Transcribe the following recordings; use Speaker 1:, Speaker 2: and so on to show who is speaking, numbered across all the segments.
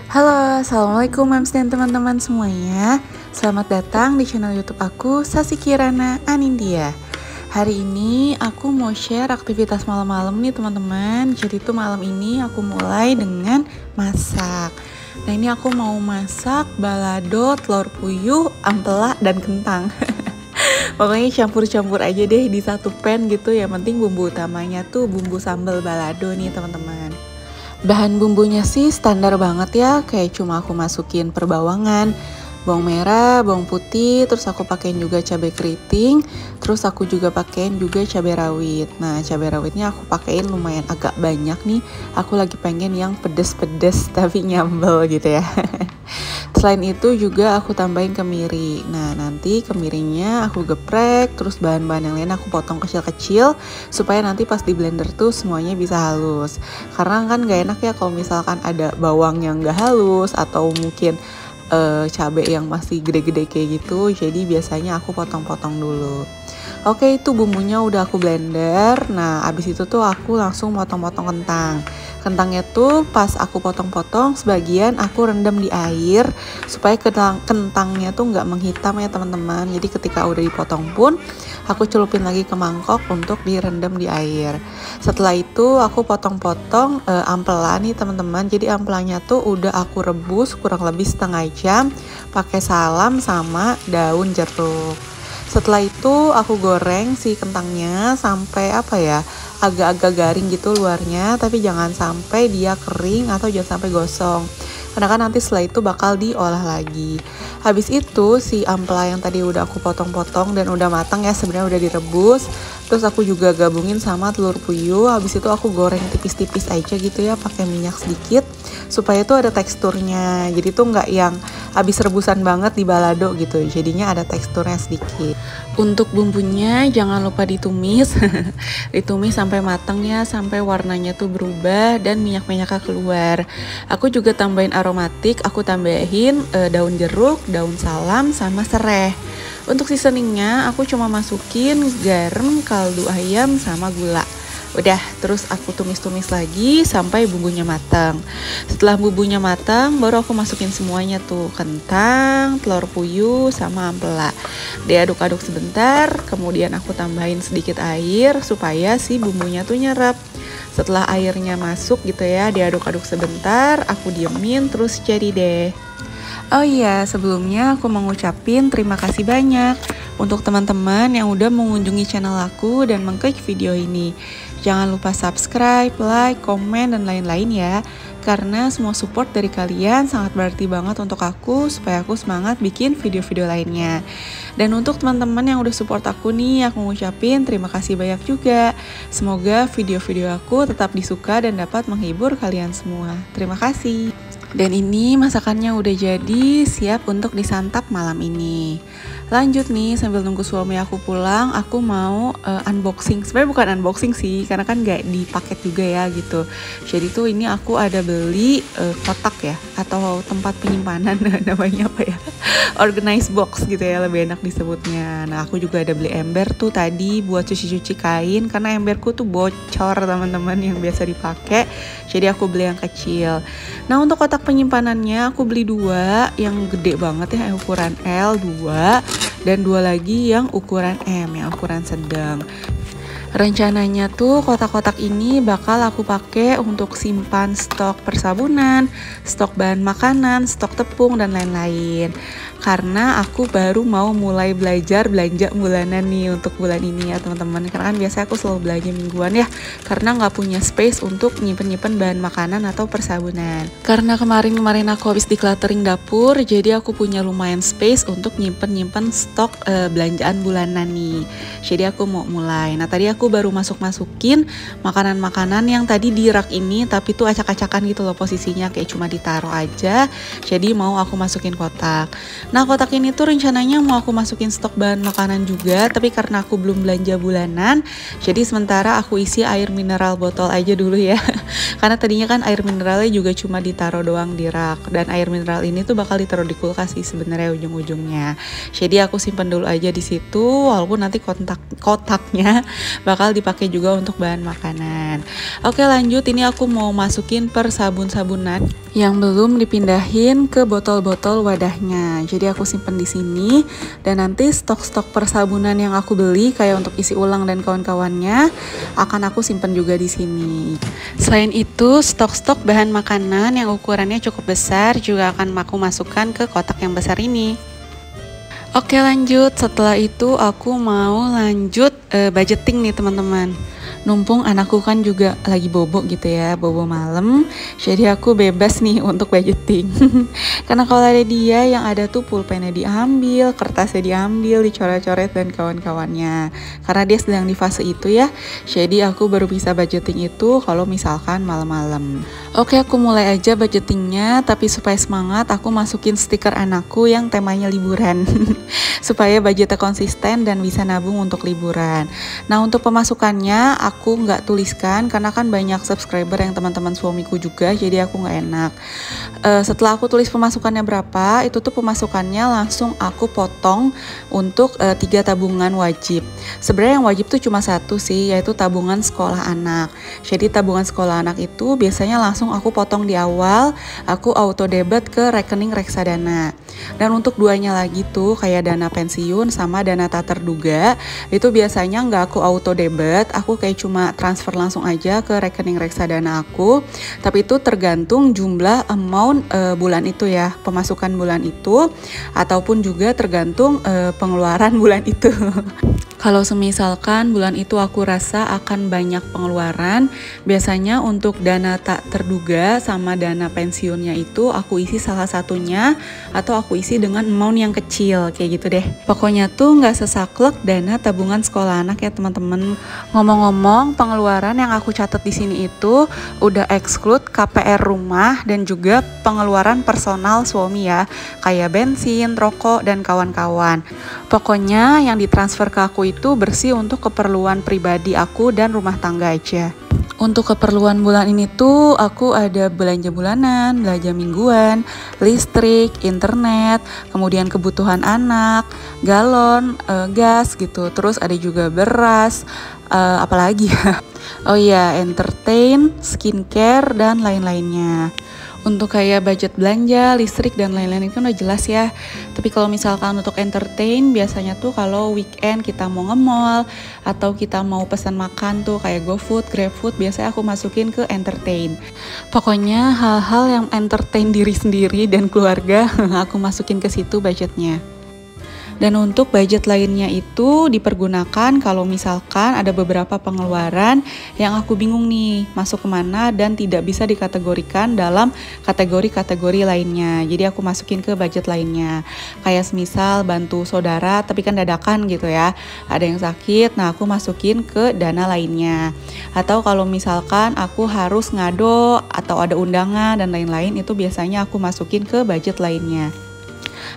Speaker 1: Halo, assalamualaikum mams dan teman-teman semuanya. Selamat datang di channel YouTube aku, Sasi Kirana Anindya. Hari ini aku mau share aktivitas malam-malam nih teman-teman. Jadi tuh malam ini aku mulai dengan masak. Nah ini aku mau masak balado, telur puyuh, ampela, dan kentang. Pokoknya campur-campur aja deh di satu pan gitu. Yang penting bumbu utamanya tuh bumbu sambal balado nih teman-teman. Bahan bumbunya sih standar banget ya, kayak cuma aku masukin perbawangan, bawang merah, bawang putih, terus aku pakein juga cabai keriting, terus aku juga pakein juga cabai rawit. Nah cabai rawitnya aku pakein lumayan agak banyak nih, aku lagi pengen yang pedes-pedes tapi nyambel gitu ya. Selain itu juga aku tambahin kemiri. Nah nanti kemirinya aku geprek, terus bahan-bahan yang lain aku potong kecil-kecil supaya nanti pas di blender tuh semuanya bisa halus. Karena kan gak enak ya kalau misalkan ada bawang yang gak halus atau mungkin cabai yang masih gede-gede kayak gitu. Jadi biasanya aku potong-potong dulu. Oke, itu bumbunya udah aku blender. Nah abis itu tuh aku langsung potong-potong kentang. Kentangnya tuh pas aku potong-potong sebagian aku rendam di air supaya kentangnya tuh nggak menghitam ya teman-teman. Jadi ketika udah dipotong pun aku celupin lagi ke mangkok untuk direndam di air. Setelah itu aku potong-potong ampela nih teman-teman. Jadi ampelanya tuh udah aku rebus kurang lebih setengah jam pakai salam sama daun jeruk. Setelah itu aku goreng si kentangnya sampai agak-agak garing gitu luarnya, tapi jangan sampai dia kering atau jangan sampai gosong. Karena kan nanti setelah itu bakal diolah lagi. Habis itu si ampela yang tadi udah aku potong-potong dan udah matang ya, sebenarnya udah direbus. Terus aku juga gabungin sama telur puyuh. Habis itu aku goreng tipis-tipis aja gitu ya, pakai minyak sedikit supaya tuh ada teksturnya. Jadi tuh nggak yang habis rebusan banget di balado gitu. Jadinya ada teksturnya sedikit. Untuk bumbunya jangan lupa ditumis. Ditumis sampai matang ya, sampai warnanya tuh berubah dan minyak-minyaknya keluar. Aku juga tambahin aromatik, aku tambahin daun jeruk, daun salam, sama serai. Untuk seasoningnya aku cuma masukin garam, kaldu ayam, sama gula. Udah, terus aku tumis-tumis lagi sampai bumbunya matang. Setelah bumbunya matang, baru aku masukin semuanya tuh, kentang, telur puyuh, sama ampela. Diaduk-aduk sebentar, kemudian aku tambahin sedikit air supaya si bumbunya tuh nyerap. Setelah airnya masuk gitu ya, diaduk-aduk sebentar, aku diemin, terus jadi deh. Oh iya, sebelumnya aku mau ngucapin terima kasih banyak untuk teman-teman yang udah mengunjungi channel aku dan mengklik video ini. Jangan lupa subscribe, like, komen, dan lain-lain ya. Karena semua support dari kalian sangat berarti banget untuk aku supaya aku semangat bikin video-video lainnya. Dan untuk teman-teman yang udah support aku nih, aku ngucapin terima kasih banyak juga. Semoga video-video aku tetap disuka dan dapat menghibur kalian semua. Terima kasih. Dan ini masakannya udah jadi, siap untuk disantap malam ini. Lanjut nih, sambil nunggu suami aku pulang, aku mau unboxing. Sebenarnya bukan unboxing sih, karena kan gak dipaket juga ya gitu. Jadi tuh ini aku ada beli kotak ya, atau tempat penyimpanan namanya apa ya, organize box gitu ya, lebih enak disebutnya. Nah aku juga ada beli ember tuh tadi buat cuci-cuci kain, karena emberku tuh bocor teman-teman yang biasa dipakai. Jadi aku beli yang kecil. Nah untuk kotak penyimpanannya aku beli 2 yang gede banget ya, ukuran L 2, dan 2 lagi yang ukuran M, yang ukuran sedang. Rencananya tuh kotak-kotak ini bakal aku pakai untuk simpan stok persabunan, stok bahan makanan, stok tepung, dan lain-lain. Karena aku baru mau mulai belajar belanja bulanan nih untuk bulan ini ya teman-teman. Karena kan biasanya aku selalu belanja mingguan ya, karena nggak punya space untuk nyimpen-nyimpen bahan makanan atau persabunan. Karena kemarin aku habis decluttering dapur, jadi aku punya lumayan space untuk nyimpen-nyimpen stok belanjaan bulanan nih. Jadi aku mau mulai. Nah tadi aku aku baru masukin makanan-makanan yang tadi di rak ini, tapi tuh acak-acakan gitu loh posisinya, kayak cuma ditaruh aja. Jadi mau aku masukin kotak. Nah, kotak ini tuh rencananya mau aku masukin stok bahan makanan juga, tapi karena aku belum belanja bulanan, jadi sementara aku isi air mineral botol aja dulu ya. Karena tadinya kan air mineralnya juga cuma ditaruh doang di rak, dan air mineral ini tuh bakal ditaruh di kulkas sih sebenarnya ujung-ujungnya. Jadi aku simpan dulu aja di situ, walaupun nanti kotaknya bakal dipakai juga untuk bahan makanan. Oke, lanjut, ini aku mau masukin per sabun-sabunan yang belum dipindahin ke botol-botol wadahnya. Jadi aku simpan di sini, dan nanti stok-stok persabunan yang aku beli kayak untuk isi ulang dan kawan-kawannya akan aku simpan juga di sini. Selain itu, stok-stok bahan makanan yang ukurannya cukup besar juga akan aku masukkan ke kotak yang besar ini. Oke, lanjut. Setelah itu aku mau lanjut budgeting nih teman-teman. Numpung anakku kan juga lagi bobo gitu ya, bobo malam. Jadi aku bebas nih untuk budgeting. Karena kalau ada dia, yang ada tuh pulpennya diambil, kertasnya diambil, dicoret-coret dan kawan-kawannya. Karena dia sedang di fase itu ya. Jadi aku baru bisa budgeting itu kalau misalkan malam-malam. Oke, aku mulai aja budgetingnya, tapi supaya semangat aku masukin stiker anakku yang temanya liburan. Supaya budgetnya konsisten dan bisa nabung untuk liburan. Nah, untuk pemasukannya aku nggak tuliskan karena kan banyak subscriber yang teman-teman suamiku juga, jadi aku nggak enak. Setelah aku tulis pemasukannya berapa, itu tuh pemasukannya langsung aku potong untuk 3 tabungan wajib. Sebenarnya yang wajib tuh cuma 1 sih, yaitu tabungan sekolah anak. Jadi tabungan sekolah anak itu biasanya langsung aku potong di awal, aku auto debit ke rekening reksadana. Dan untuk duanya lagi tuh kayak dana pensiun sama dana tak terduga, itu biasanya nggak aku auto debit, aku kayak cuma transfer langsung aja ke rekening reksadana aku. Tapi itu tergantung jumlah amount bulan itu ya, pemasukan bulan itu, ataupun juga tergantung pengeluaran bulan itu. Kalau semisalkan bulan itu aku rasa akan banyak pengeluaran, biasanya untuk dana tak terduga sama dana pensiunnya itu aku isi salah satunya, atau aku isi dengan amount yang kecil kayak gitu deh. Pokoknya tuh nggak sesaklek dana tabungan sekolah anak ya teman-teman. Ngomong-ngomong, pengeluaran yang aku catat di sini itu udah exclude KPR rumah dan juga pengeluaran personal suami ya, kayak bensin, rokok dan kawan-kawan. Pokoknya yang ditransfer ke aku itu bersih untuk keperluan pribadi aku dan rumah tangga aja. Untuk keperluan bulan ini tuh aku ada belanja bulanan, belanja mingguan, listrik, internet, kemudian kebutuhan anak, galon, gas gitu. Terus ada juga beras, apalagi ya. Oh iya, entertain, skincare dan lain-lainnya. Untuk kayak budget belanja, listrik dan lain-lain itu udah jelas ya. Tapi kalau misalkan untuk entertain, biasanya tuh kalau weekend kita mau nge-mall atau kita mau pesan makan tuh kayak GoFood, GrabFood, biasanya aku masukin ke entertain. Pokoknya hal-hal yang entertain diri sendiri dan keluarga aku masukin ke situ budgetnya. Dan untuk budget lainnya itu dipergunakan kalau misalkan ada beberapa pengeluaran yang aku bingung nih masuk kemana dan tidak bisa dikategorikan dalam kategori-kategori lainnya. Jadi aku masukin ke budget lainnya. Kayak semisal bantu saudara tapi kan dadakan gitu ya. Ada yang sakit, nah aku masukin ke dana lainnya. Atau kalau misalkan aku harus ngado atau ada undangan dan lain-lain, itu biasanya aku masukin ke budget lainnya.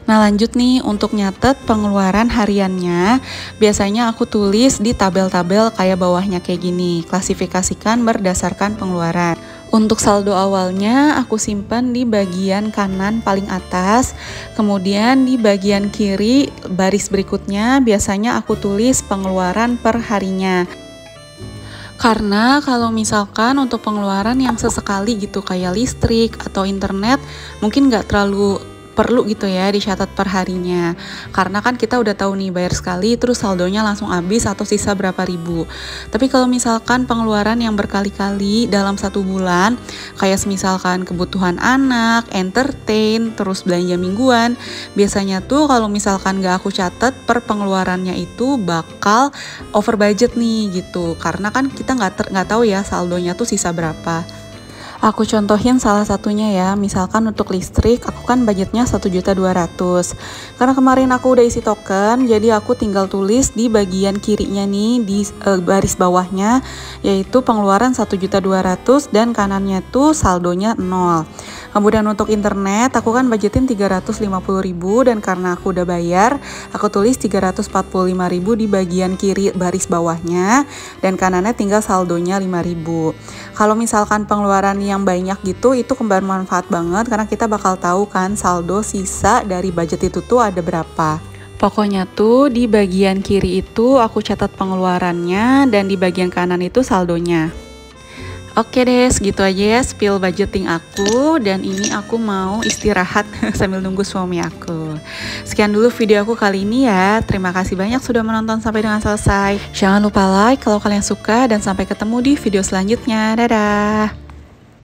Speaker 1: Nah, lanjut nih untuk nyatet pengeluaran hariannya. Biasanya aku tulis di tabel-tabel kayak bawahnya kayak gini. Klasifikasikan berdasarkan pengeluaran. Untuk saldo awalnya aku simpan di bagian kanan paling atas. Kemudian di bagian kiri baris berikutnya biasanya aku tulis pengeluaran per harinya. Karena kalau misalkan untuk pengeluaran yang sesekali gitu kayak listrik atau internet, mungkin nggak terlalu perlu gitu ya dicatat per harinya. Karena kan kita udah tahu nih bayar sekali terus saldonya langsung habis atau sisa berapa ribu. Tapi kalau misalkan pengeluaran yang berkali-kali dalam 1 bulan, kayak misalkan kebutuhan anak, entertain, terus belanja mingguan, biasanya tuh kalau misalkan gak aku catat per pengeluarannya itu bakal over budget nih gitu. Karena kan kita nggak tahu ya saldonya tuh sisa berapa. Aku contohin salah satunya ya, misalkan untuk listrik aku kan budgetnya 1.200.000. Karena kemarin aku udah isi token, jadi aku tinggal tulis di bagian kirinya nih di baris bawahnya, yaitu pengeluaran 1.200.000 dan kanannya tuh saldonya 0. Kemudian untuk internet aku kan budgetin 350.000 dan karena aku udah bayar, aku tulis 345.000 di bagian kiri baris bawahnya dan kanannya tinggal saldonya 5.000. Kalau misalkan pengeluaran yang banyak gitu, itu bermanfaat banget karena kita bakal tahu kan saldo sisa dari budget itu tuh ada berapa. Pokoknya tuh di bagian kiri itu aku catat pengeluarannya dan di bagian kanan itu saldonya. Oke deh, segitu aja ya spill budgeting aku, dan ini aku mau istirahat sambil nunggu suami aku. Sekian dulu video aku kali ini ya. Terima kasih banyak sudah menonton sampai dengan selesai. Jangan lupa like kalau kalian suka dan sampai ketemu di video selanjutnya. Dadah!